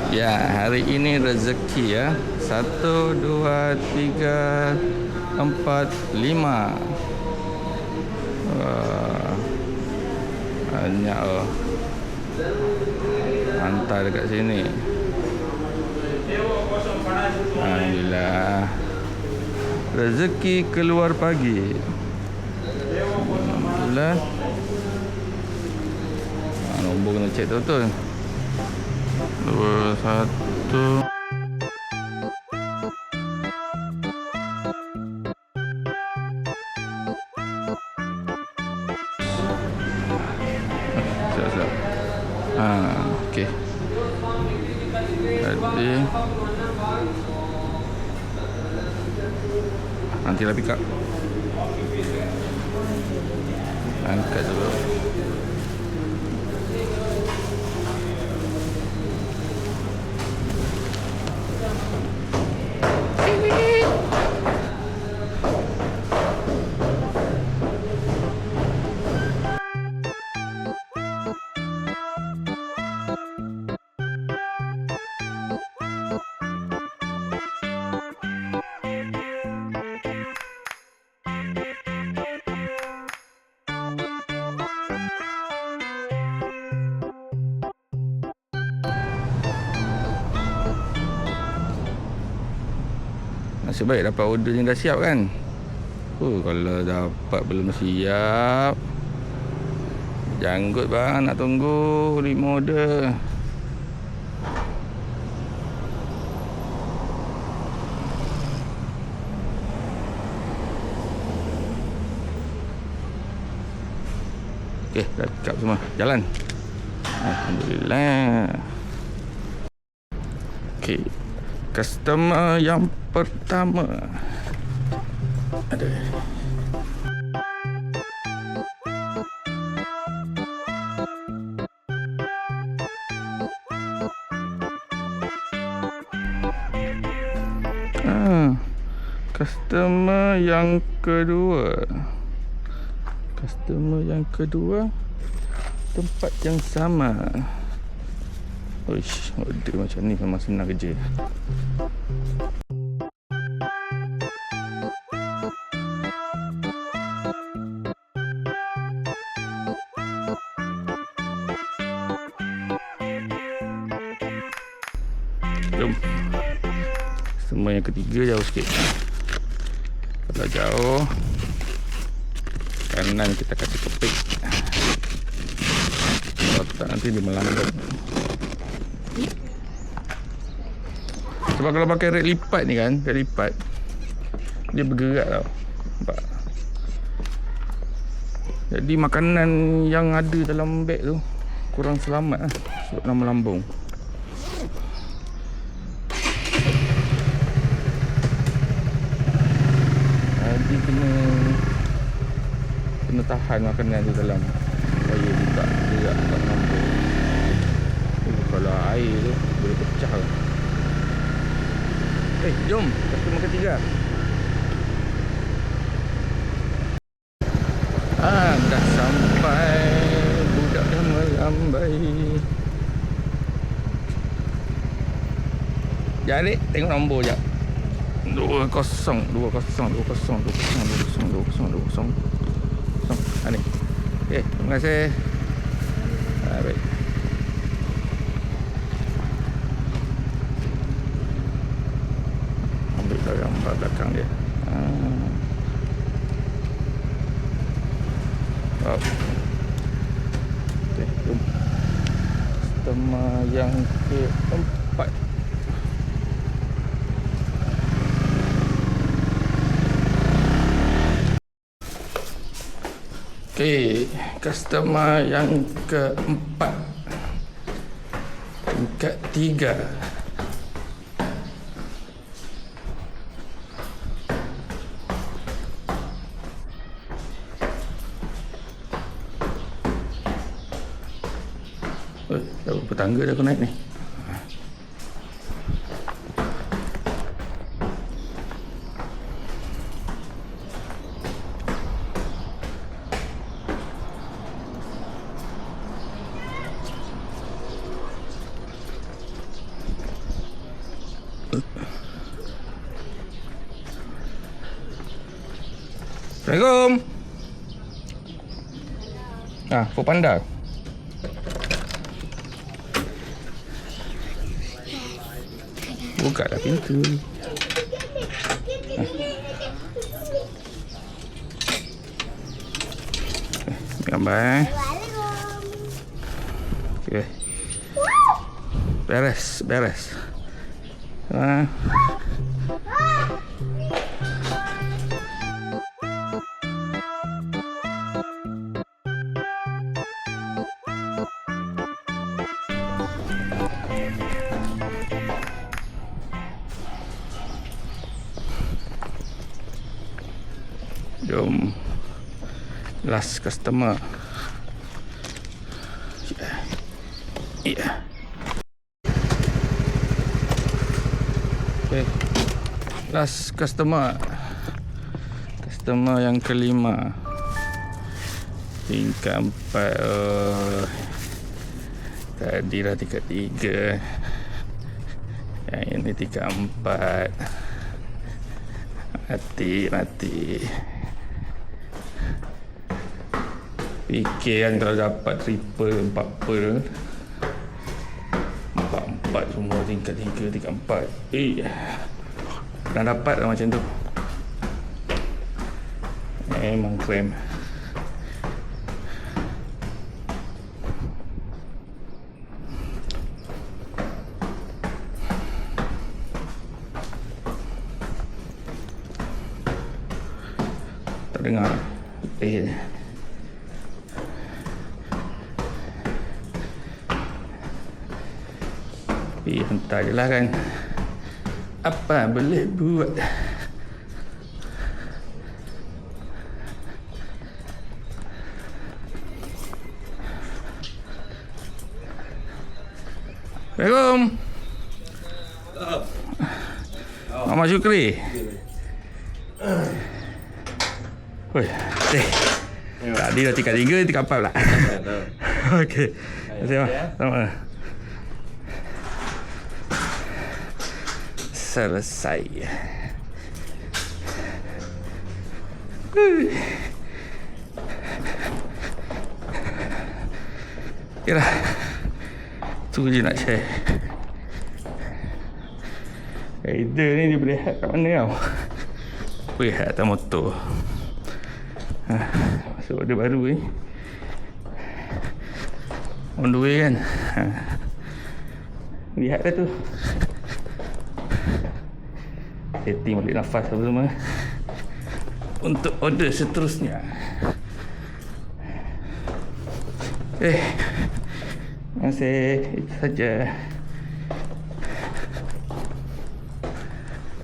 Ya, hari ini rezeki ya. 1, 2, 3, 4, 5. Wah, banyak oh. Hantar dekat sini. Alhamdulillah. Rezeki keluar pagi. Alhamdulillah. Nombor kena cek betul-betul. 2, 1. Siap-siap. Okey. Jadi nantilah pick up. Angkat dulu. Nasib baik dapat order yang dah siap kan. Kalau dapat belum siap, janggut bang, nak tunggu 5 order. Okey, dah pick up semua. Jalan. Alhamdulillah. Okey. Customer yang pertama. Ada. Customer yang kedua. Customer yang kedua, tempat yang sama. Uish, order macam ni memang senang kerja. Jom. Customer yang ketiga jauh sikit. Kalau jauh, kanan kita kasih kepik. Kalau tak nanti dia melambung. Sebab kalau pakai rek lipat ni kan, rek lipat, dia bergerak tau. Nampak? Jadi makanan yang ada dalam beg tu kurang selamat lah, sebab nak melambung. Jadi kena tahan makanan tu dalam, supaya dia tak gerak, tak melambung. Kalau air tu boleh pecah lah. Jom, customer ketiga. Dah sampai. Budak dah melambai. Jadi, tengok nombor jap. 20. Ni. Okey, terima kasih. Baik. Gambar belakang dia. Wow. Okay, jom. Customer yang keempat. Okay, customer yang keempat. Tingkat 3. Dah berapa tangga dah aku naik ni. Assalamualaikum. Food Panda. Buka dah pintu. Gambar. Okay. Beres. Jom. Last customer. Yeah. Okay. Last customer. Customer yang kelima. Tingkat 4. Tadi dah tingkat 3. Yang ini tingkat 4. Mati. Fikir kan kalau dapat triple 4 semua tingkat 3, tingkat 4. Dah dapat lah macam tu. Memang krem. Tak dengar. Hentak je lah kan. Apa boleh buat. Assalamualaikum. Mama Syukri. Oi, tadi dah tingkat 3, tingkat 4 pula. Okey. Terima kasih. Sama. Selesai. Okeylah. Tu je nak share. Rider ni dia boleh hack kat mana tau. Boleh hack atas motor. Masuk order baru ni. On the way kan. Lihat dah tu. Setting balik nafas sama-sama untuk order seterusnya. Terima kasih. Itu saja.